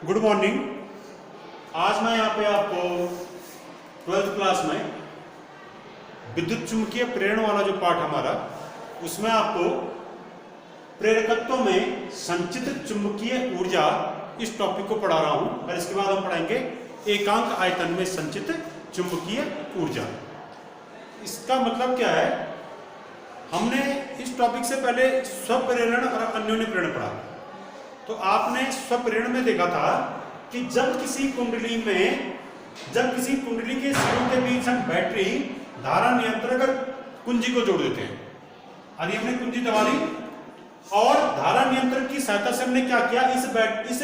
Good morning. आज मैं यहाँ पे आपको 12th क्लास में विद्युत चुंबकीय प्रेरण वाला जो पाठ हमारा, उसमें आपको प्रेरकत्व में संचित चुंबकीय ऊर्जा इस टॉपिक को पढ़ा रहा हूँ। और इसके बाद हम पढ़ाएंगे एकांक आयतन में संचित चुंबकीय ऊर्जा। इसका मतलब क्या है, हमने इस टॉपिक से पहले स्वप्रेरण और अन्योन्य प्रेरण पढ़ा। तो आपने स्वप्रेरण में देखा था कि जब किसी कुंडली के सिरों के बीच हम बैटरी धारा नियंत्रक कुंजी को जोड़ देते हैं। अभी हमने कुंजी दबा दी और धारा नियंत्रक की सहायता से हमने क्या किया, इस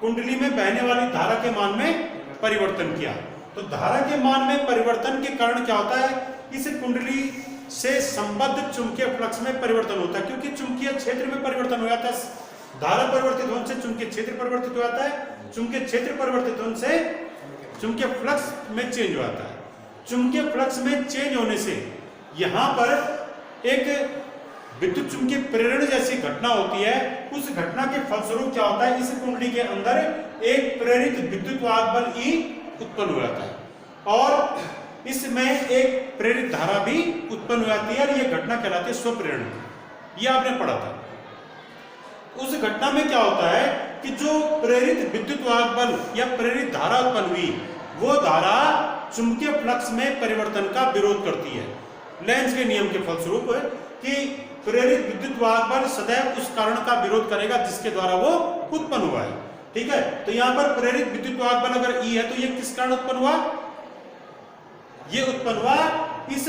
कुंडली में बहने वाली धारा के मान में परिवर्तन किया। तो धारा के मान में परिवर्तन के कारण क्या होता है, इस कुंडली से संबद्ध चुंबकीय फ्लक्स में परिवर्तन होता है, क्योंकि चुंबकीय क्षेत्र में परिवर्तन हो जाता है। धारा परिवर्तित होने से चुंबकीय क्षेत्र परिवर्तित हो जाता है, चुंबकीय क्षेत्र परिवर्तित होने से चुंबकीय फ्लक्स में चेंज हो जाता है। चुंबकीय फ्लक्स में चेंज होने से यहां पर एक विद्युत चुंबकीय प्रेरण जैसी घटना होती है। उस घटना के फलस्वरूप क्या होता है, इस कुंडली के अंदर एक प्रेरित विद्युत वाहक बल E उत्पन्न हो जाता है और इसमें एक प्रेरित धारा भी उत्पन्न हो जाती है और यह घटना कहलाती है स्वप्रेरण। यह आपने पढ़ा था। उस घटना में क्या होता है कि जो प्रेरित विद्युत वाहक बल या प्रेरित धारा उत्पन्न हुई, वो धारा चुंबकीय फ्लक्स में परिवर्तन का विरोध करती है। लेंज के नियम के फलस्वरूप कि प्रेरित विद्युत वाहक बल सदैव उस कारण का विरोध करेगा जिसके द्वारा वो उत्पन्न हुआ है। ठीक है, तो यहां पर प्रेरित विद्युत वाहक बल अगर E है तो ये किस कारण उत्पन्न हुआ, ये उत्पन्न हुआ इस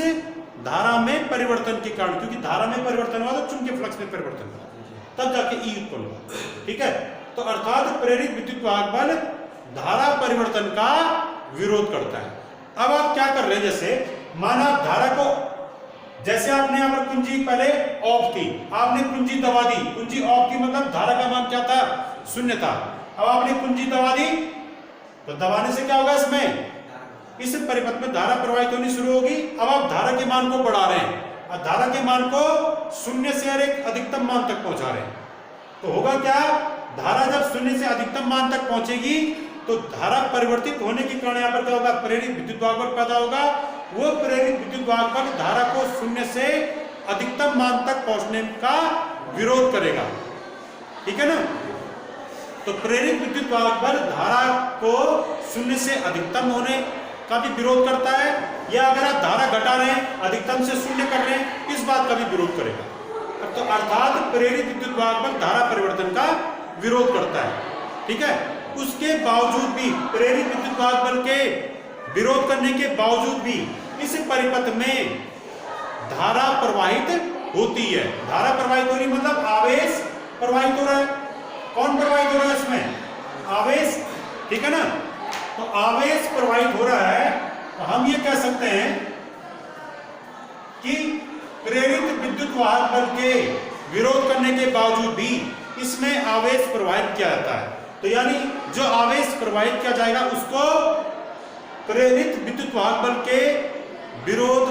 धारा में परिवर्तन के कारण, क्योंकि धारा में परिवर्तन हुआ तो चुंबकीय फ्लक्स में परिवर्तन हुआ, तब जाके E उत्पन्न हुआ। ठीक है, तो अर्थात प्रेरित विद्युत वाहक बल धारा परिवर्तन का विरोध करता है। अब आप क्या कर रहे हैं, जैसे माना धारा को, जैसे आपने यहां पर कुंजी पहले ऑफ थी, आपने कुंजी दबा दी, कुंजी ऑफ थी मतलब धारा का मान क्या था, 0 था। अब आपने कुंजी दबा दी तो दबाने से क्या होगा, इसमें इस परिपथ में धारा प्रवाहित होनी शुरू होगी। अब आप धारा के मान को बढ़ा रहे हैं और धारा के मान को 0 से एक अधिकतम मान तक पहुंचा रहे हैं। तो होगा क्या, धारा जब 0 से अधिकतम मान तक पहुंचेगी तो धारा परिवर्तित होने के कारण यहाँ पर क्या होगा, प्रेरित विद्युत वाहक बल पैदा होगा। वो प्रेरित विद्युत वाहक बल धारा को 0 से अधिकतम मान तक पहुंचने का विरोध करेगा। ठीक है ना, तो प्रेरित विद्युत वाहक बल धारा को 0 से अधिकतम होने का भी विरोध करता है, या अगर आप धारा घटा रहे हैं, अधिकतम से 0 कर रहे हैं, इस बात का भी विरोध करेगा। तो अर्थात प्रेरित विद्युत वाहक बल धारा परिवर्तन का विरोध करता है। ठीक है, उसके बावजूद भी, प्रेरित विद्युत वाहक बल के विरोध करने के बावजूद भी इस परिपथ में धारा प्रवाहित होती है। धारा प्रवाहित हो रही मतलब आवेश प्रवाहित हो रहा है। कौन प्रवाहित हो रहा है इसमें, आवेश। ठीक है ना, तो आवेश प्रवाहित हो रहा है। तो हम ये कह सकते हैं कि प्रेरित विद्युत वाहक बल के विरोध करने के बावजूद भी इसमें आवेश प्रवाहित किया जाता है। तो यानी जो आवेश प्रवाहित किया जाएगा उसको प्रेरित विद्युत वाहक बल के विरोध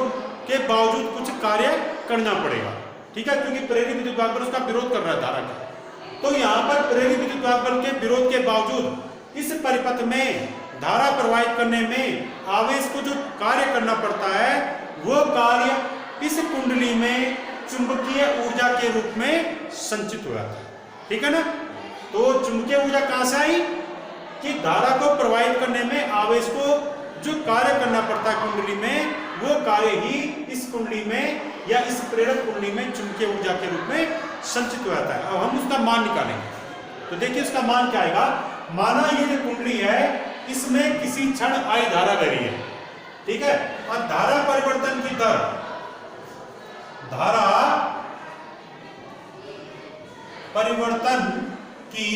के बावजूद कुछ कार्य करना पड़ेगा। ठीक है, क्योंकि प्रेरित विद्युत वाहक बल उसका विरोध कर रहा है धारा का। तो यहां पर प्रेरित विद्युत वाहक बल के विरोध के बावजूद इस परिपथ में धारा प्रवाहित करने में आवेश को जो कार्य करना पड़ता है, वो कार्य इस कुंडली में चुंबकीय ऊर्जा के रूप में संचित हो जाता है। ठीक है ना, तो चुंबकीय ऊर्जा कहां से आई कि धारा को प्रवाहित करने में आवेश को जो कार्य करना पड़ता है कुंडली में, वो कार्य ही इस कुंडली में या इस प्रेरक कुंडली में चुंबकीय ऊर्जा के रूप में संचित हो जाता है। अब हम उसका मान निकालेंगे। तो देखिए उसका मान क्या आएगा। माना ये जो कुंडली है, इसमें किसी क्षण आई धारा बह रही है। ठीक है, और धारा परिवर्तन की दर, धारा परिवर्तन की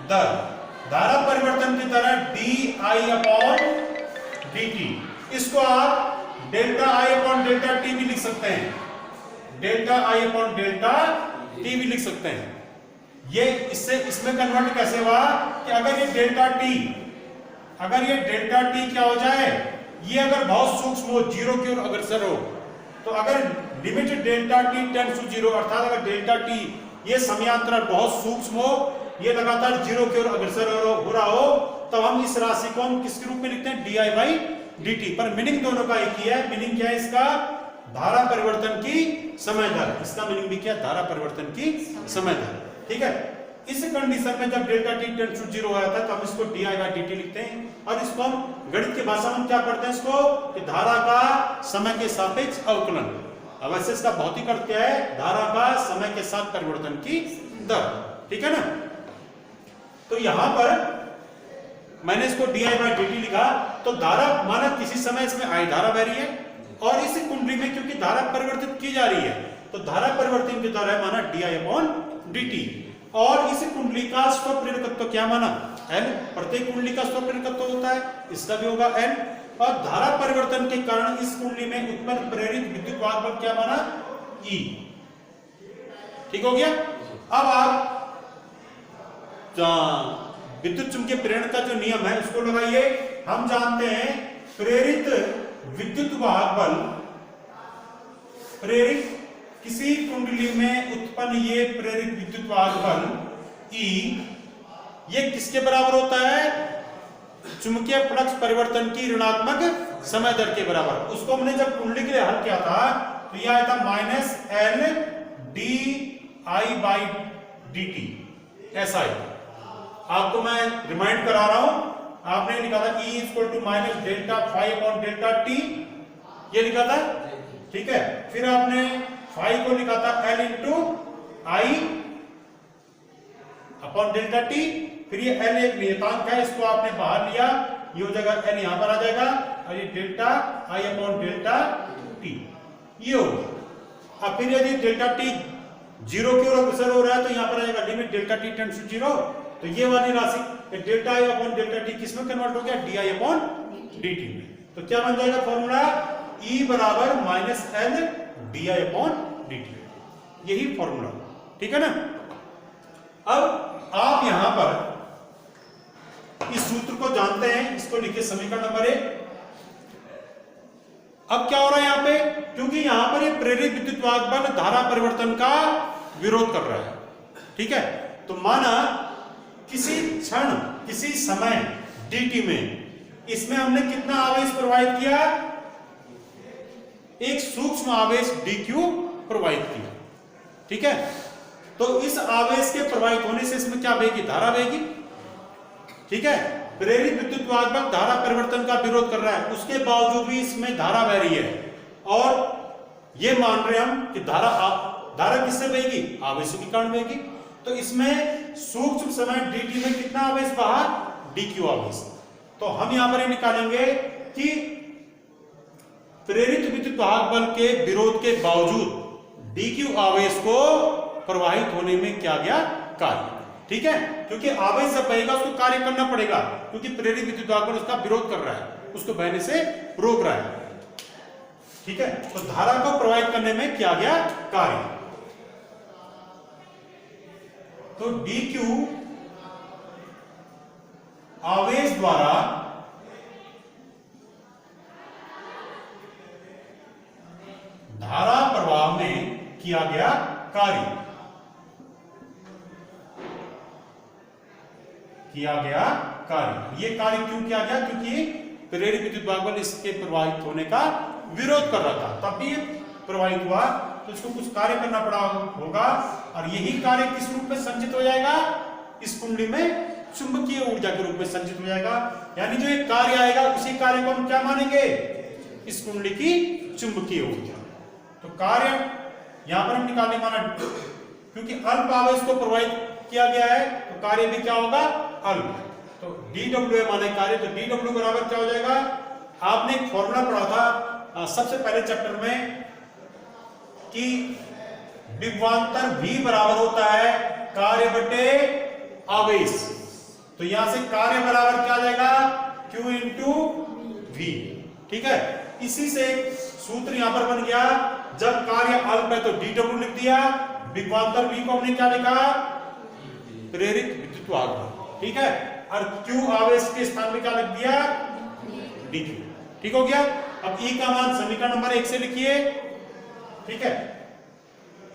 दर, धारा परिवर्तन की दर di/dt। इसको आप डेल्टा I/डेल्टा t भी लिख सकते हैं, डेल्टा I/डेल्टा t भी लिख सकते हैं। ये इसमें कन्वर्ट कैसे हुआ कि अगर ये डेल्टा t क्या हो जाए, ये अगर बहुत सूक्ष्म हो, 0 की ओर अग्रसर हो, तो अगर limit delta t tends to 0, अर्थात अगर डेल्टा t ये समयांतराल बहुत सूक्ष्म हो ये लगातार जीरो की ओर अग्रसर हो रहा हो, तब हम इस राशि को हम किसके रूप में लिखते हैं, di/dt। पर मीनिंग दोनों का एक ही है। मीनिंग क्या है इसका, धारा परिवर्तन की समय दर। इसका मीनिंग भी क्या, धारा परिवर्तन की समय दर। ठीक है, इस कंडीशन में जब डेल्टा t टेंड्स टू 0 हो जाता है तो हम इसको di/dt लिखते हैं। और इसको हम गणित की भाषा में क्या पढ़ते हैं इसको, कि धारा का समय के सापेक्ष अवकलन। अब वैसे इसका भौतिक अर्थ क्या है, धारा का समय के साथ परिवर्तन की दर। ठीक है ना। तो यहां पर मैंने इसको di/dt लिखा, तो धारा माना किसी समय इसमें I धारा बह रही है और इस कुंडली में क्योंकि धारा परिवर्तित की जा रही है तो धारा परिवर्तन की दर है माना di/dt। और इस कुंडली का स्वप्रेरकत्व क्या माना, L। प्रत्येक कुंडली का स्वप्रेरकत्व होता है, इसका भी होगा L। और धारा परिवर्तन के कारण इस कुंडली में उत्पन्न प्रेरित विद्युत वाहक बल क्या माना, E। ठीक हो गया। अब आप विद्युत चुंबकीय प्रेरण का जो नियम है उसको लगाइए। हम जानते हैं प्रेरित विद्युत वाहक बल, प्रेरित किसी कुंडली में उत्पन्न ये प्रेरित विद्युत वाहक बल E, ये किसके बराबर होता है, चुंबकीय फ्लक्स परिवर्तन की ऋणात्मक समय दर के बराबर। उसको हमने जब कुंडली के लिए हल किया था तो यह आया था -L di/dt, ऐसा है। आपको मैं रिमाइंड करा रहा हूं, आपने लिखा था E = -Δ∅/Δt, ये लिखा था। ठीक है, फिर आपने फाई को लिखा था L × I/Δt। फिर ये L एक नियतांक है, इसको आपने बाहर लिया, ये हो जाएगा L, यहां पर आ जाएगा, और ये Δ∅/Δt ये हो। अब फिर यदि Δt 0 की ओर अग्रसर हो रहा है तो यहां पर आ जाएगा लिमिट Δt टेंड्स टू 0। तो ये वाली राशि Δi/Δt किसमें कन्वर्ट हो गया, di/dt में। तो क्या बन जाएगा फॉर्मूला, E = -L di/dt, यही फॉर्मूला। ठीक है ना। अब आप यहां पर इस सूत्र को जानते हैं, इसको लिखिए समीकरण नंबर 1। अब क्या हो रहा है यहां पे, क्योंकि यहां पर ये प्रेरित विद्युत वाहक बल धारा परिवर्तन का विरोध कर रहा है। ठीक है, तो माना किसी क्षण किसी समय dt में इसमें हमने कितना आवेश प्रवाहित किया, एक सूक्ष्म आवेश dq प्रवाहित किया। ठीक है, तो इस आवेश के प्रवाहित होने से इसमें क्या बहेगी, धारा बहेगी। ठीक है, प्रेरित विद्युत वाहक बल धारा परिवर्तन का विरोध कर रहा है, उसके बावजूद भी इसमें धारा बह रही है। और ये मान रहे हम कि धारा किससे बहेगी, आवेशों के कारण बहेगी। तो इसमें सूक्ष्म समय dt में कितना आवेश बहा, dq आवेश। तो हम यहां पर ये निकालेंगे कि प्रेरित विद्युत वाहक बल के विरोध के बावजूद dq आवेश को प्रवाहित होने में क्या गया, कार्य। ठीक है, क्योंकि आवेश जब बहेगा उसको कार्य करना पड़ेगा, क्योंकि प्रेरित विद्युत वाहक बल उसका विरोध कर रहा है, उसको बहने से रोक रहा है। ठीक है, तो धारा को प्रवाहित करने में क्या गया, कार्य। तो dq आवेश द्वारा धारा प्रवाह में किया गया कार्य, ये कार्य क्यों किया गया, क्योंकि प्रेरित विद्युत वाहक बल इसके प्रवाहित होने का विरोध कर रहा था, तब भी प्रवाहित हुआ, तो इसको कुछ कार्य करना पड़ा होगा। और यही कार्य किस रूप में संचित हो जाएगा, इस कुंडली में चुंबकीय ऊर्जा के रूप में संचित हो जाएगा। यानी जो एक कार्य आएगा उसी कार्य को हम क्या मानेंगे, इस कुंडली की चुंबकीय ऊर्जा। तो कार्य यहां पर हम निकालने माना, क्योंकि अल्प आवेश को प्रवाहित किया गया है तो कार्य भी क्या होगा, अल्प। तो dw माने कार्य, तो dw बराबर क्या हो जाएगा, आपने एक फॉर्मूला पढ़ा था सबसे पहले चैप्टर में कि विभवांतर v बराबर होता है कार्य बटे आवेश। तो यहां से कार्य बराबर क्या आ जाएगा, q × v। ठीक है, इसी से सूत्र यहां पर बन गया, जब कार्य अल्प है तो dw लिख दिया, विभवांतर v को हमने क्या लिखा, प्रेरित विद्युत वाहक बल। ठीक है, और q आवेश के स्थान में क्या लिख दिया, dq। ठीक हो गया। अब E का मान समीकरण नंबर 1 से लिखिए। ठीक है,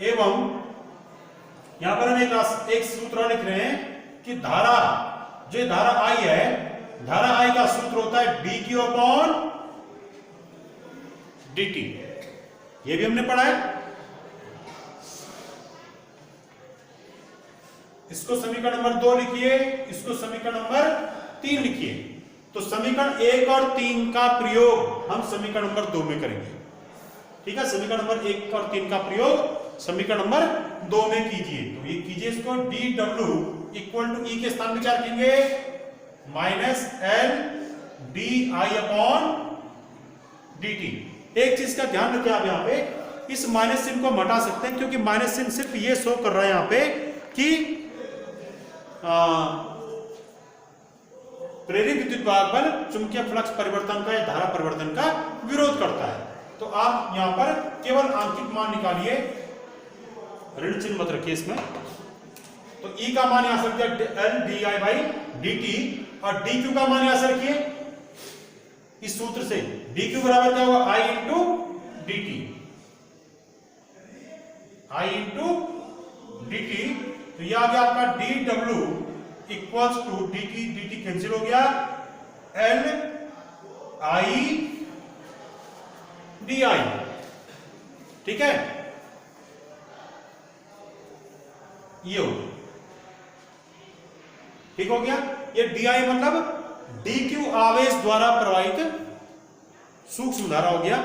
एवं यहां पर हम एक सूत्र लिख रहे हैं कि धारा, जो धारा I है, धारा I का सूत्र होता है dq अपॉन dt। ये भी हमने पढ़ा है। इसको समीकरण नंबर 2 लिखिए, इसको समीकरण नंबर 3 लिखिए। तो समीकरण 1 और 3 का प्रयोग हम समीकरण नंबर 2 में करेंगे। ठीक है, समीकरण नंबर 1 और 3 का प्रयोग समीकरण नंबर 2 में कीजिए। तो ये कीजिए, इसको dw इक्वल टू E के स्थान में क्या रखेंगे, minus L di upon dt। एक चीज का ध्यान रखिए आप, यहाँ पे इस माइनस चिन्ह को हम हटा सकते हैं, क्योंकि माइनस चिन्ह सिर्फ ये शो कर रहा है यहाँ पे कि प्रेरित विद्युत वाहक बल चुंबकीय फ्लक्स परिवर्तन का या धारा परिवर्तन का विरोध करता है। तो आप यहां पर केवल आंशिक मान निकालिए, ऋण चिन्ह मत रखिए इसमें। तो E का मान यहां से रख दिया L di बाई dt, और dq का मान यहां से रखिए इस सूत्र से, dq बराबर क्या होगा, I into dt, I into dt। तो यह आ गया आपका dw equals to dt cancel हो गया, L I di। ठीक है, ये हो गया, ठीक हो गया। ये di मतलब dq आवेश द्वारा प्रवाहित सूक्ष्म धारा हो गया।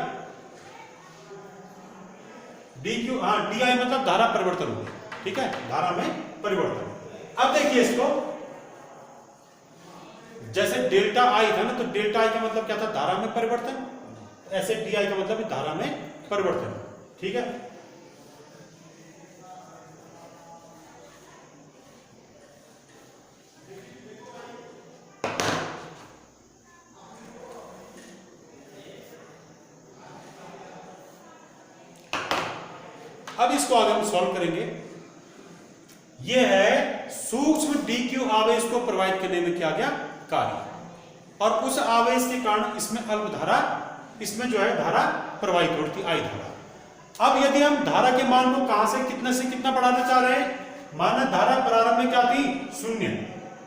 dq, हाँ, di मतलब धारा परिवर्तन हो गया। ठीक है, धारा में परिवर्तन। अब देखिए इसको, जैसे डेल्टा आई था ना, तो डेल्टा आई का मतलब क्या था, धारा में परिवर्तन। ऐसे डी आई का मतलब धारा में परिवर्तन। ठीक है, अब इसको आगे हम सॉल्व करेंगे। यह है सूक्ष्म dq आवेश को प्रवाहित करने में क्या गया कार्य, और उस आवेश के कारण इसमें अल्प धारा, इसमें जो है धारा प्रवाहित होती आई धारा। अब यदि हम धारा के मान को कहां से कितने से कितना बढ़ाना चाह रहे हैं, माना धारा प्रारंभ में क्या थी, 0,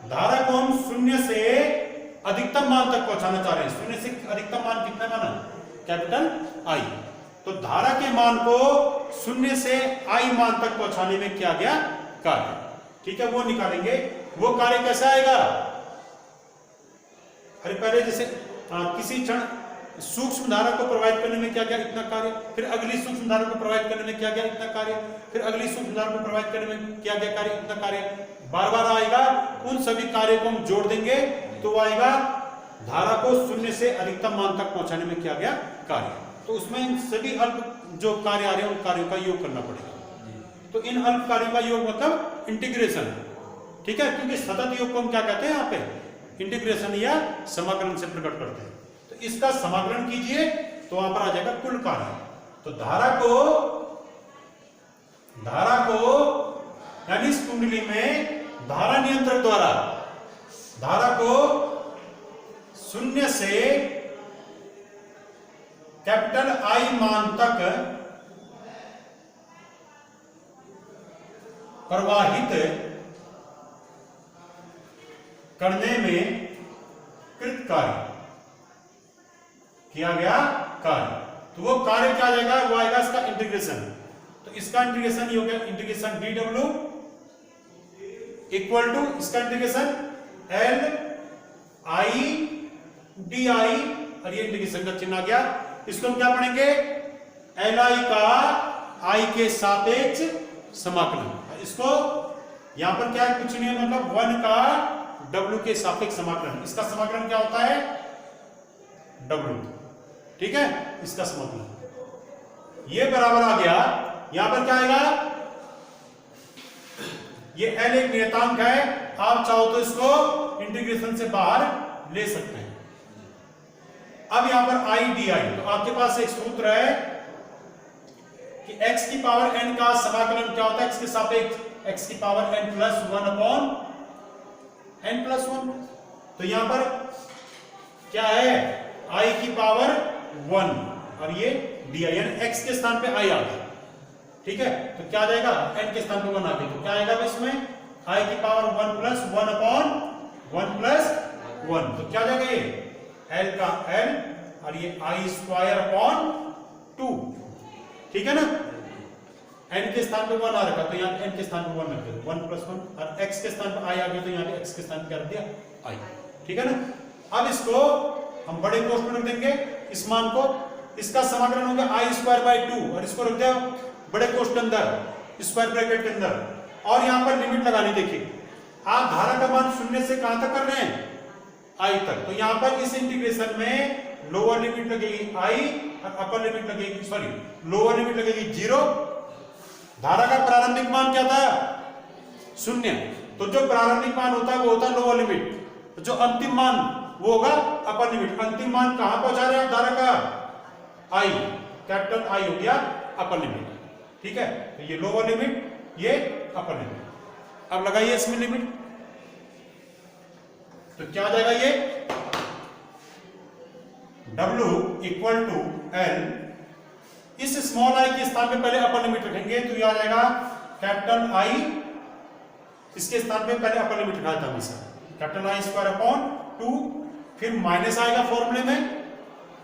धारा को हम 0 से अधिकतम मान तक पहुंचाना चाह रहे हैं। 0 से अधिकतम मान कितना माना, कैपिटल I। तो धारा के मान को 0 से I मान तक पहुंचाने में क्या गया कार्य। ठीक है, वो निकालेंगे। वो कार्य कैसा आएगा, अरे पहले जैसे किसी क्षण सूक्ष्म धारा को प्रवाहित करने में क्या गया इतना कार्य, फिर अगली सूक्ष्म धारा को प्रवाहित करने में क्या गया इतना कार्य, फिर अगली सूक्ष्म धारा को प्रवाहित करने में क्या गया कार्य इतना कार्य, बार बार आएगा। उन सभी कार्यों को हम जोड़ देंगे तो आएगा धारा को 0 से अधिकतम मान तक पहुंचाने में क्या गया कार्य। तो उसमें सभी अल्प जो कार्य आ रहे हैं उन कार्यों का योग करना पड़ेगा। तो इन अल्प कार्यों का योग मतलब इंटीग्रेशन। ठीक है, क्योंकि सतत योग को हम क्या कहते हैं, यहाँ पे इंटीग्रेशन या समाकलन से प्रकट करते हैं। तो इसका समाकलन कीजिए तो वहां पर आ जाएगा कुल कार्य। तो धारा को यानी इस कुंडली में धारा नियंत्रक द्वारा धारा को 0 से कैपिटल I मान तक प्रवाहित करने में कृत कार्य किया गया कार्य। तो वो कार्य क्या आ जाएगा, वो आएगा इसका इंटीग्रेशन। तो इसका इंटीग्रेशन ये हो गया इंटीग्रेशन dw इक्वल टू इसका इंटीग्रेशन L I di, और ये इंटीग्रेशन का चिन्ह आ गया। इसको हम क्या पढ़ेंगे, Li का I के सापेक्ष समाकलन। इसको यहां पर क्या है, कुछ नहीं है, मतलब 1 का W के सापेक्ष समाकलन। इसका समाकलन क्या होता है, W। ठीक है, इसका समाकलन ये बराबर आ गया। यहां पर क्या आएगा, ये L एक नियतांक है, आप चाहो तो इसको इंटीग्रेशन से बाहर ले सकते हैं। अब यहां पर I di, तो आपके पास एक सूत्र है कि x की पावर n का समाकलन क्या होता है, x के सापेक्ष x की power n plus 1 upon n plus 1। तो यहां पर क्या है, I की पावर 1 और ये di, यानी x के स्थान पे I आ गया। ठीक है, तो क्या आ जाएगा, n के स्थान पे 1 आ गया। तो क्या आएगा इसमें I की पावर 1 प्लस 1 अपॉन 1 प्लस 1, तो क्या जाएगा ये L का L और ये I स्क्वायर अपॉन 2, ठीक है ना। n के स्थान पे 1 आ रखा तो यहाँ n के स्थान पे 1 रख दो, 1 प्लस 1, और x के स्थान पे I आ गया तो यहाँ पे x के स्थान पे क्या रख दिया I, ठीक है ना। अब इसको हम बड़े कोष्ठ में रख देंगे, इस मान को, इसका समाकलन हो गया I स्क्वायर बाय 2 और इसको रख दिया बड़े कोष्ठ के अंदर स्क्वायर ब्रैकेट के अंदर, और यहाँ पर लिमिट लगानी। देखिए आप धारा का मान शून्य से कहां तक कर रहे हैं I तक, तो यहाँ पर इस इंटीग्रेशन में लोअर लिमिट लगेगी I और अपर लिमिट लगेगी, सॉरी लोअर लिमिट लगेगी 0। धारा का प्रारंभिक मान क्या था 0, तो जो प्रारंभिक मान होता है वो होता है लोअर लिमिट, तो जो अंतिम मान वो होगा अपर लिमिट। अंतिम मान कहां पहुंचा रहे हैं धारा का I, कैपिटल I हो गया अपर लिमिट, ठीक है। तो ये लोअर लिमिट, ये अपर लिमिट। अब लगाइए इसमें लिमिट, तो क्या आ जाएगा ये W इक्वल टू L, इस स्मॉल I के स्थान पे पहले अपर लिमिट रखेंगे तो ये आ जाएगा कैपिटल I, इसके स्थान पे पहले अपर लिमिट रखा था हमेशा, कैपिटल I स्क्वायर अपॉन 2, फिर माइनस आएगा फॉर्मूले में।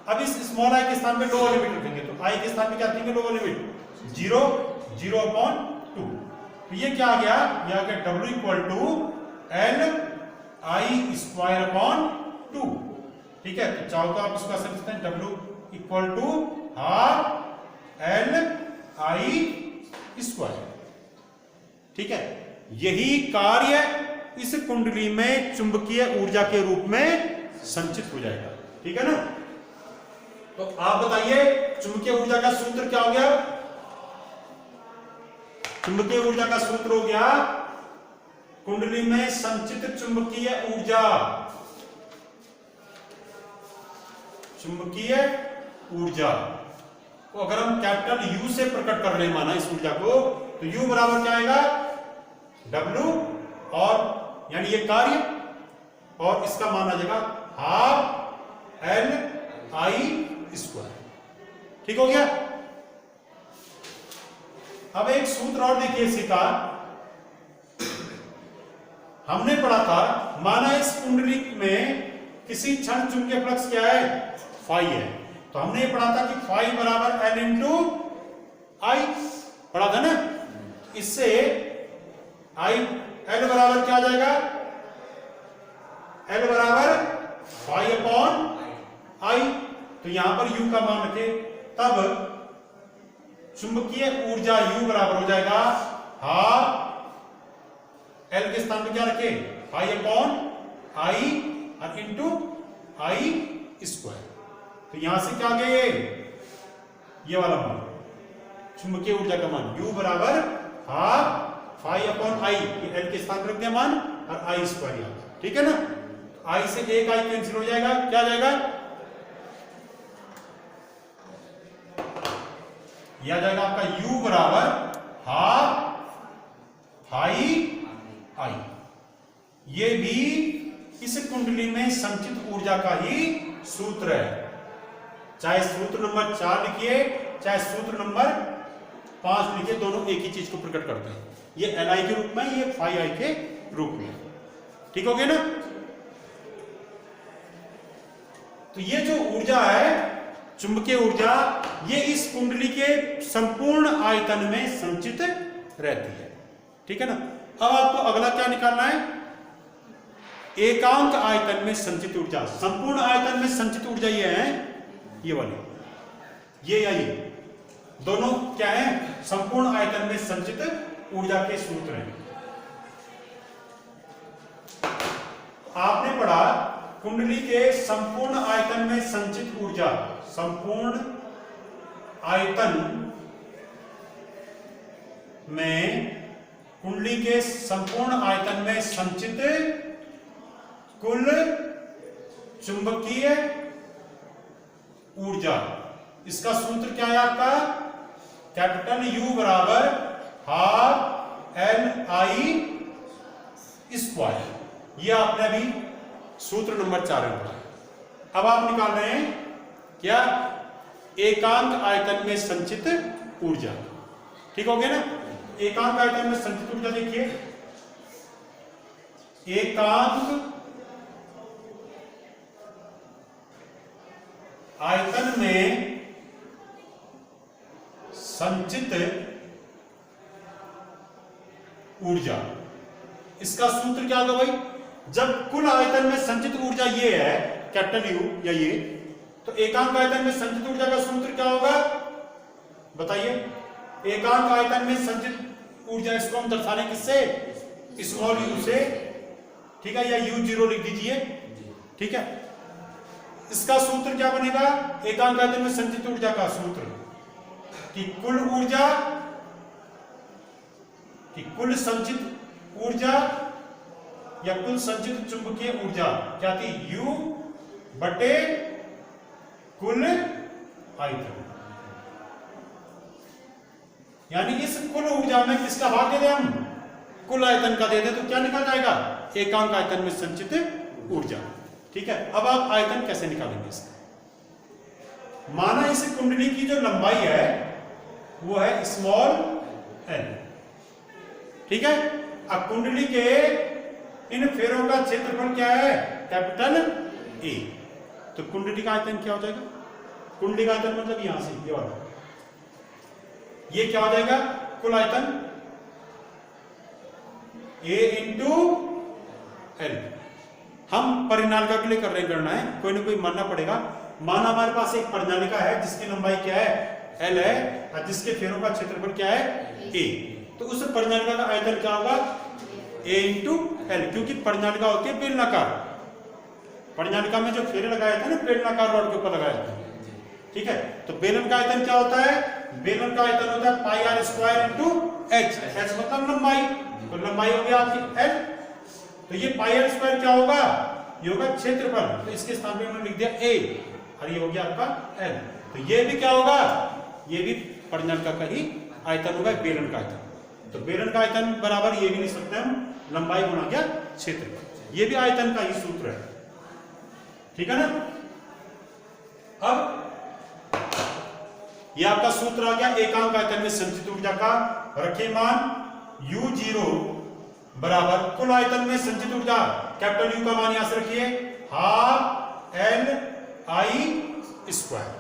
अब इस स्मॉल I के स्थान पे लोअर लिमिट रखेंगे तो I के स्थान पे क्या रखेंगे लोअर लिमिट 0, 0 अपॉन 2, तो ये क्या आ गया, ये आ गया W equal to L I square upon 2, ठीक है। तो चाहो तो आप इसको ऐसे लिखते हैं W equal to half L I square, ठीक है। यही कार्य इस कुंडली में चुंबकीय ऊर्जा के रूप में संचित हो जाएगा, ठीक है ना। तो आप बताइए चुंबकीय ऊर्जा का सूत्र क्या हो गया, चुंबकीय ऊर्जा का सूत्र हो गया कुंडली में संचित चुंबकीय ऊर्जा, चुंबकीय ऊर्जा को अगर हम कैपिटल U से प्रकट कर रहे हैं माना इस ऊर्जा को, तो U बराबर क्या आएगा W, और यानी ये कार्य, और इसका मान आ जाएगा हाफ L I स्क्वायर, ठीक हो गया। अब एक सूत्र और देखिए इसी का, हमने पढ़ा था माना इस कुंडली में किसी क्षण चुंबकीय फ्लक्स क्या है फाई है, तो हमने ये पढ़ा था कि फाई बराबर L इंटू आई, पढ़ा था ना। इससे I L बराबर क्या आ जाएगा, L बराबर फाई अपॉन आई, तो यहां पर U का मान रखे, तब चुंबकीय ऊर्जा U बराबर हो जाएगा हाफ L के स्थान पे क्या रखे फाई अपॉन आई और इंटू आई स्क्वायर, तो यहां से क्या आ गया ये वाला मान चुंबकीय ऊर्जा का मान U बराबर हाफ फाई अपॉन आई, ये L के स्थान पर रख दिया मान और आई स्क्वायर, ठीक है ना। आई से एक आई कैंसिल हो जाएगा, क्या जाएगा यह आ जाएगा आपका U बराबर हाफ फाई आई। ये भी इस कुंडली में संचित ऊर्जा का ही सूत्र है, चाहे सूत्र नंबर 4 लिखिए चाहे सूत्र नंबर 5 लिखिए, दोनों एक ही चीज को प्रकट करते हैं, ये Li के रूप में, ये फाई आई के रूप में, ठीक हो गया ना। तो ये जो ऊर्जा है चुंबकीय ऊर्जा, ये इस कुंडली के संपूर्ण आयतन में संचित रहती है, ठीक है ना। अब आपको अगला क्या निकालना है, एकांक आयतन में संचित ऊर्जा। संपूर्ण आयतन में संचित ऊर्जा ये है, ये वाली, ये या ये दोनों क्या है संपूर्ण आयतन में संचित ऊर्जा के सूत्र हैं। आपने पढ़ा कुंडली के संपूर्ण आयतन में संचित ऊर्जा, संपूर्ण आयतन में कुंडली के संपूर्ण आयतन में संचित कुल चुंबकीय ऊर्जा, इसका सूत्र क्या है आपका, कैपिटल U बराबर हाफ L I स्क्वायर। ये आपने अभी सूत्र नंबर 4 में पढ़ा। अब आप निकाल रहे हैं क्या, एकांक आयतन में संचित ऊर्जा, ठीक हो गया ना। एकांक आयतन में संचित ऊर्जा देखिए एकांक आयतन में संचित ऊर्जा। इसका सूत्र क्या होगा भाई? जब कुल आयतन में संचित ऊर्जा ये है कैपिटल यू या ये, तो एकांक आयतन में संचित ऊर्जा का सूत्र क्या होगा बताइए? एकांक आयतन में संचित ऊर्जा, इसको हम दर्शाने किससे? स्मॉल यू से, ठीक है, या u0 लिख दीजिए, ठीक है। इसका सूत्र क्या बनेगा? एकांक आयतन में संचित ऊर्जा का सूत्र कि कुल ऊर्जा, कि कुल संचित ऊर्जा या कुल संचित चुंबकीय ऊर्जा क्या थी? U बटे कुल आयतन। यानी इस कुल ऊर्जा में किसका भाग दे दें हम? कुल आयतन का दे दें, तो क्या निकल जाएगा? एकांक आयतन में संचित ऊर्जा, ठीक है। अब आप आयतन कैसे निकालेंगे इसका? माना इस कुंडली की जो लंबाई है वो है स्मॉल एल, ठीक है। अब कुंडली के इन फेरों का क्षेत्रफल क्या है? Capital A. तो कुंडली का आयतन क्या हो जाएगा? कुंडली का आयतन मतलब यहां से ये वाला, ये क्या हो जाएगा? कुल आयतन A इंटू एल। हम परिनालिका के लिए कर रहे हैं गणना है, कोई ना कोई मानना पड़ेगा। माना हमारे पास एक परिनालिका है जिसकी लंबाई क्या है? एल है, और जिसके फेरों का क्षेत्रफल क्या है? ए। तो उस परिनालिका का आयतन क्या होगा? ए इंटू एल, क्योंकि परिनालिका होती है बेलनाकार। परिनालिका में जो फेरे लगाए थे ना बेलनाकार रॉड के ऊपर लगाए थे, ठीक है। तो बेलन का आयतन क्या होता है? बेलन का आयतन होता है pi r square into h. H मतलब लंबाई, तो लंबाई हो गया आपकी एल। तो ये पाई आर स्क्वायर क्या होगा? ये होगा क्षेत्रफल, तो इसके स्थान पे हमने लिख दिया ए, और ये हो गया आपका एल। तो ये भी क्या होगा? ये भी परिनालिका का ही आयतन होगा, बेलन का आयतन। तो बेलन का आयतन बराबर ये भी लिख सकते हैं हम, लंबाई गुणा क्या? क्षेत्रफल। ये भी आयतन का ही सूत्र है, ठीक है ना। अब ये आपका सूत्र आ गया एकांक आयतन में संचित ऊर्जा का। रखिए मान u0 बराबर कुल आयतन में संचित ऊर्जा, कैपिटल U का मान यहां से रखिए, half L I square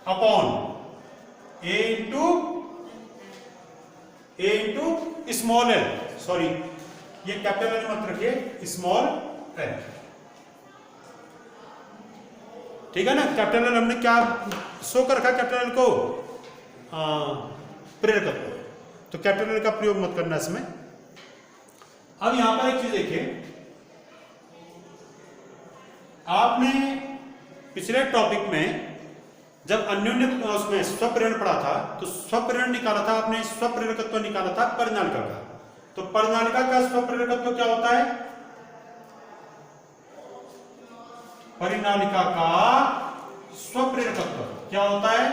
upon A into small L. Sorry, ये कैपिटल एल मत रखिए, स्मॉल एल, ठीक है ना। कैपिटल एल हमने क्या शो कर रखा? कैपिटल एल को प्रेरकत्व, तो कैपिटल एल का प्रयोग मत करना इसमें। अब यहां पर एक चीज देखिए, आपने पिछले टॉपिक में जब अन्योन्य उसमें स्वप्रेरण पढ़ा था, तो स्वप्रेरण निकाला था आपने, स्वप्रेरकत्व निकाला था परिनालिका का। तो परिनालिका का स्वप्रेरकत्व क्या होता है? परिनालिका का स्वप्रेरकत्व क्या होता है?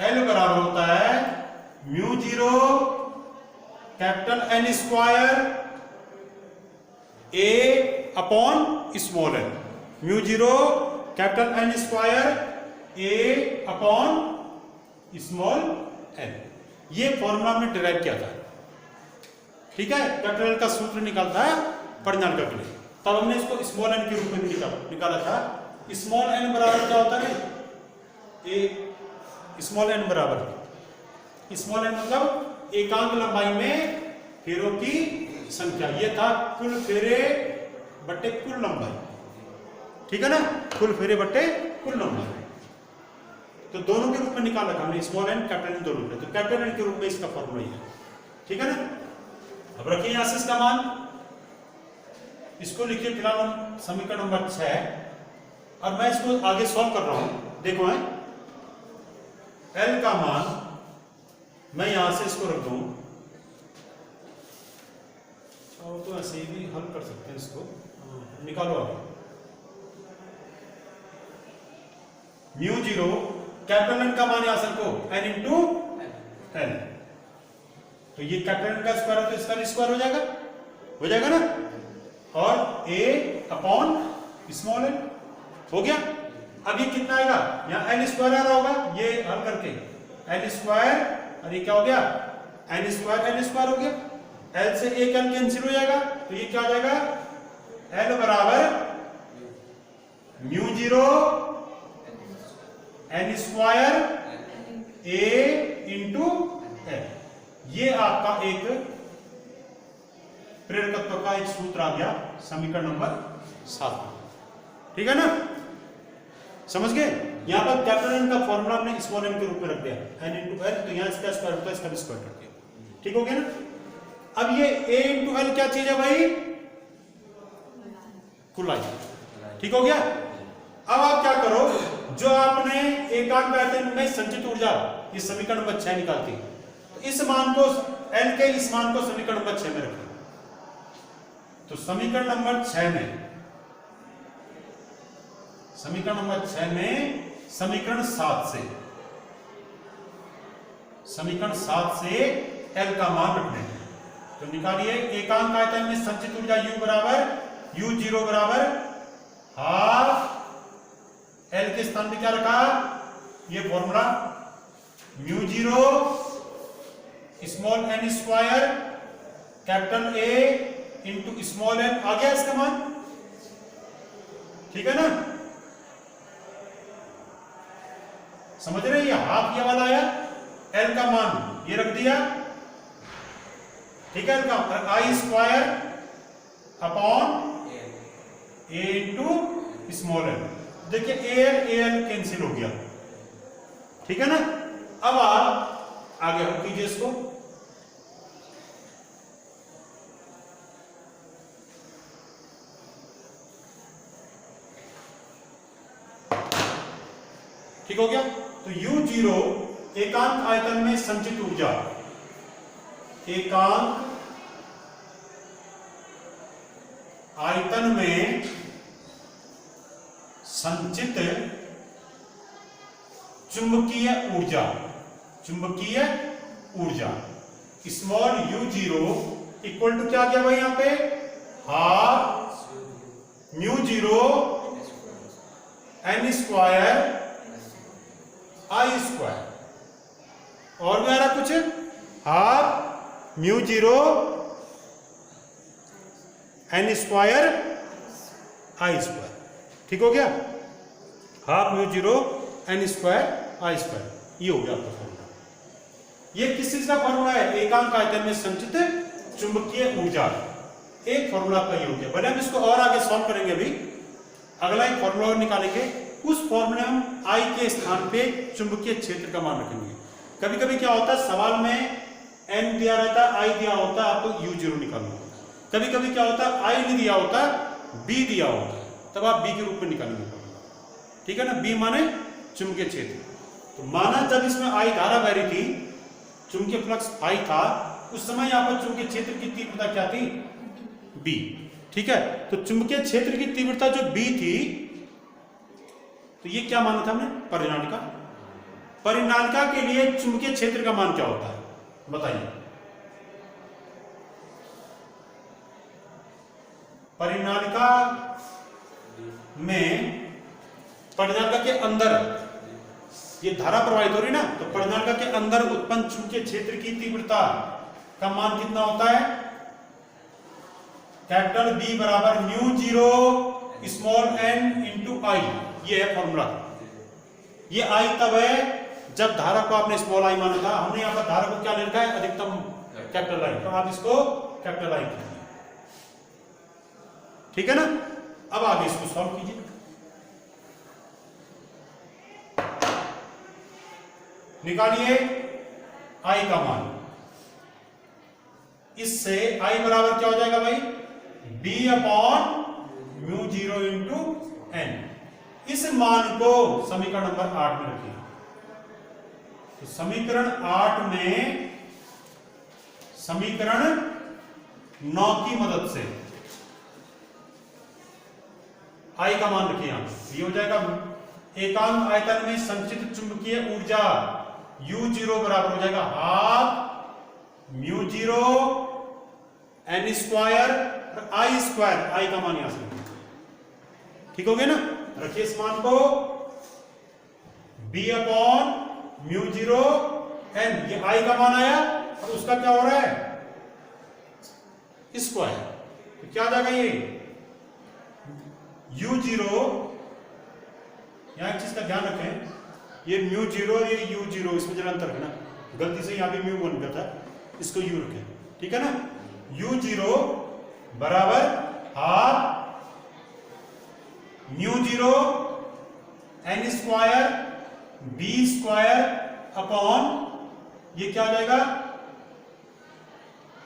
एल बराबर होता है μ0 capital n square a upon small l. μ0 capital n square a upon small l. ये फॉर्मूला हमने डिराइव किया था, ठीक है। कैपिटल एल का सूत्र निकालता है परिनालिका के लिए, तब हमने इसको स्मॉल एन के रूप में निकाला था। स्मॉल एन बराबर क्या होता है? ए स्मॉल एन बराबर, स्मॉल एन मतलब एकांक लंबाई में फेरों की संख्या। ये था कुल फेरे बट्टे कुल लंबाई, ठीक है ना। कुल फेरे बट्टे कुल लंबाई, तो दोनों के रूप में निकाला था हमने, स्मॉल एन कैपिटल एन दोनों पे। तो कैपिटल एन के रूप में इसका फॉर्मूला है, ठीक है ना। अब रखिए यहां से इसका मान, इसको लिखिए फिलहाल हम समीकरण नंबर 6, और मैं इसको आगे सॉल्व कर रहा हूं। देखो है एल का मान मैं यहां से इसको रख दूं, तो ऐसे ही भी हल कर सकते हैं इसको, निकालो आगे। μ0 कैपिटल एन का मान यहां से रखो, एन इंटू एल। तो ये कैपिटल एन का स्क्वायर है तो इसका भी स्क्वायर हो जाएगा ना, और ए अपॉन स्मॉल एन हो गया। अब ये कितना आएगा? यहाँ एल स्क्वायर आ रहा होगा, ये हल करके एल स्क्वायर, और ये क्या हो गया? एन स्क्वायर हो गया, एल से एक एल कैंसिल हो जाएगा, तो ये क्या आ जाएगा, एल बराबर म्यू जीरो एन स्क्वायर ए इंटू एल। ये आपका एक प्रेरकत्व का एक सूत्र आ गया समीकरण नंबर 7। ठीक है ना, समझ गए। यहां पर कैपिटल एन का फॉर्मूला हमने स्मॉल एन के रूप में रख दिया, एन इंटू एल, तो यहां इसका स्क्वायर होता है, इसका भी स्क्वायर रख दिया। ठीक हो गया ना। अब ये ए इंटू एल क्या चीज है भाई, कुलाई। ठीक हो गया। अब आप क्या करो, जो आपने एकांक आयतन में संचित ऊर्जा इस समीकरण नंबर 6 निकालती, तो इस मान को एल के इस मान को समीकरण नंबर 6 में रखें। तो समीकरण नंबर 6 में समीकरण 7 से एल का मान रखने हैं। तो निकालिए, एकांक आयतन में संचित ऊर्जा U जीरो बराबर हाफ एल के स्थान पे क्या रखा, ये formula mu zero small n square capital a into small n, आ गया इसका मान। ठीक है ना, समझ रहे, ये हाफ ये वाला आया, एल का मान ये रख दिया। ठीक है, एल का आई स्क्वायर अपॉन ए इंटू स्मॉल एल। देखिए ए एल कैंसिल हो गया। ठीक है ना, अब आप आगे हम कीजिए इसको। ठीक हो गया। तो U जीरो एकांक आयतन में संचित ऊर्जा, एकांक आयतन में संचित चुंबकीय ऊर्जा small u zero equal to क्या गया भाई यहां पे, half mu zero n square I square, और भी आ रहा कुछ, half mu zero n square I square. ठीक हो गया, half mu zero n square I square, ये हो गया आपका फॉर्मूला। ये किस चीज का फॉर्मूला है, एकांक आयतन में संचित चुंबकीय ऊर्जा, एक फॉर्मूला का ये हो गया। भले हम इसको और आगे सॉल्व करेंगे, अभी अगला एक फॉर्मूला और निकालेंगे, उस फॉर्मूले में हम आई के स्थान पे चुंबकीय क्षेत्र का मान रखेंगे। कभी कभी क्या होता है, सवाल में एन दिया रहता है, आई दिया होता है, आपको यू जीरो निकालना होता है। कभी कभी क्या होता है, आई नहीं दिया होता, बी दिया होता है, तब आप बी के रूप में निकालेंगे। ठीक है ना, बी माने चुंबकीय क्षेत्र। तो माना जब इसमें आई धारा बह रही थी, चुंबकीय फ्लक्स आई था, उस समय यहां पर चुंबकीय क्षेत्र की तीव्रता क्या थी, बी। ठीक है, तो चुंबकीय क्षेत्र की तीव्रता जो बी थी, तो ये क्या माना था हमने, परिनालिका। परिनालिका के लिए चुंबकीय क्षेत्र का मान क्या होता है बताइए। परिनालिका में, परिनालिका के अंदर ये धारा प्रवाहित हो रही ना, तो परिनालिका के अंदर उत्पन्न चुंबकीय क्षेत्र की तीव्रता का मान कितना होता है, कैपिटल बी बराबर mu zero small n into I. ये है फॉर्मूला। ये आई तब है जब धारा को आपने स्मॉल आई माना था, हमने यहां पर धारा को क्या लिखा है, अधिकतम कैपिटल आई, तो आप इसको कैपिटल आई कीजिए। ठीक है ना, अब आगे इसको सॉल्व कीजिए। निकालिए आई का मान, इससे आई बराबर क्या हो जाएगा भाई, b upon mu zero into n. इस मान को समीकरण नंबर 8 में रखिए। तो समीकरण 8 में समीकरण 9 की मदद से आई का मान रखिए। यहां ये हो जाएगा, एकांक आयतन में संचित चुंबकीय ऊर्जा U जीरो बराबर हो जाएगा half mu zero n square I square, I का मान यहां से। ठीक हो गया ना, रखिए इस मान को, b upon mu zero n, ये आई का मान आया और उसका क्या हो रहा है स्क्वायर, तो क्या आ जाएगा ये u0, यहां एक चीज का ध्यान रखें, ये μ0 और ये u0 इसमें जरा अंतर है ना, गलती से यहां पे म्यू बन गया था, इसको u रखें, ठीक है ना। u0 बराबर half μ0 n square b square upon ये क्या आ जाएगा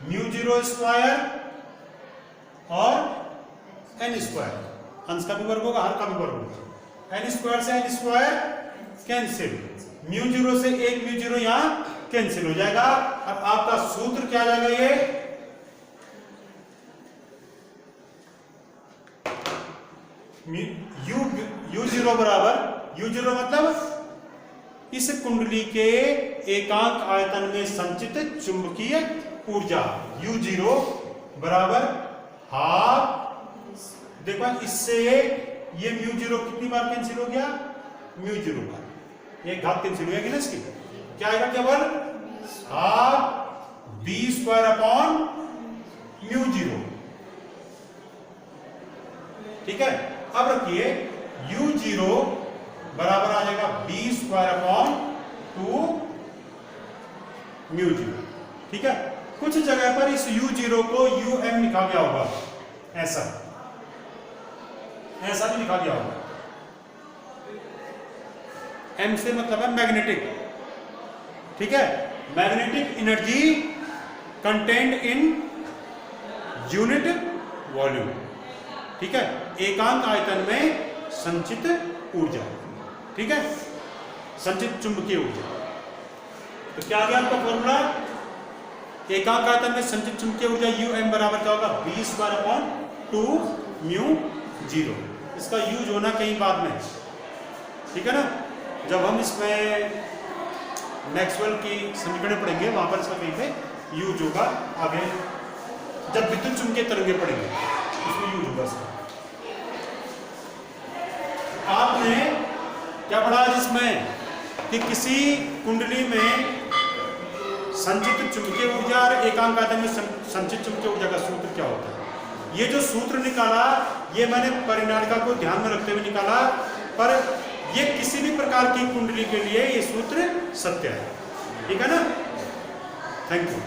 μ0 स्क्वायर और n स्क्वायर, अंश का भी वर्ग होगा हर का भी वर्ग होगा, n स्क्वायर से n स्क्वायर कैंसिल, μ0 से एक μ0 यहां कैंसिल हो जाएगा। अब आपका सूत्र क्या आ जाएगा, ये u0 बराबर, u0 मतलब इस कुंडली के एकांक आयतन में संचित चुंबकीय ऊर्जा, u0 बराबर हाफ, देखो इससे ये μ0 कितनी बार कैंसिल हो गया, μ0 बार, एक घात कैंसिल हो गया ना इसकी, क्या आएगा केवल हाफ b स्क्वायर अपॉन μ0, ठीक है। अब रखिए u0 बराबर आ जाएगा b स्क्वायर अपॉन 2 μ0, ठीक है। कुछ जगह पर इस u0 को um लिखा गया होगा, ऐसा भी लिखा गया होगा, m से मतलब है मैग्नेटिक, ठीक है, magnetic energy content in unit volume, ठीक है, एकांक आयतन में संचित ऊर्जा, ठीक है, संचित चुंबकीय ऊर्जा। तो क्या आ गया आपका फॉर्मूला, एकांक आयतन में संचित चुंबकीय ऊर्जा um बराबर क्या होगा b स्क्वायर अपॉन 2 μ0, इसका u जो ना कहीं बाद में, ठीक है ना, जब हम इसमें मैक्सवेल की समीकरण पढ़ेंगे वहां पर इसका कहीं पे u होगा, आगे जब विद्युत चुंबकीय तरंगे पढ़ेंगे उसमें u होगा। आपने क्या पढ़ा जिसमें कि किसी कुंडली में संचित चुंबकीय ऊर्जा और एकांक आयतन में संचित चुंबकीय ऊर्जा का सूत्र क्या होता है, ये जो सूत्र निकाला ये मैंने परिणालिका को ध्यान में रखते हुए निकाला, पर ये किसी भी प्रकार की कुंडली के लिए ये सूत्र सत्य है, ठीक है ना। Thank you.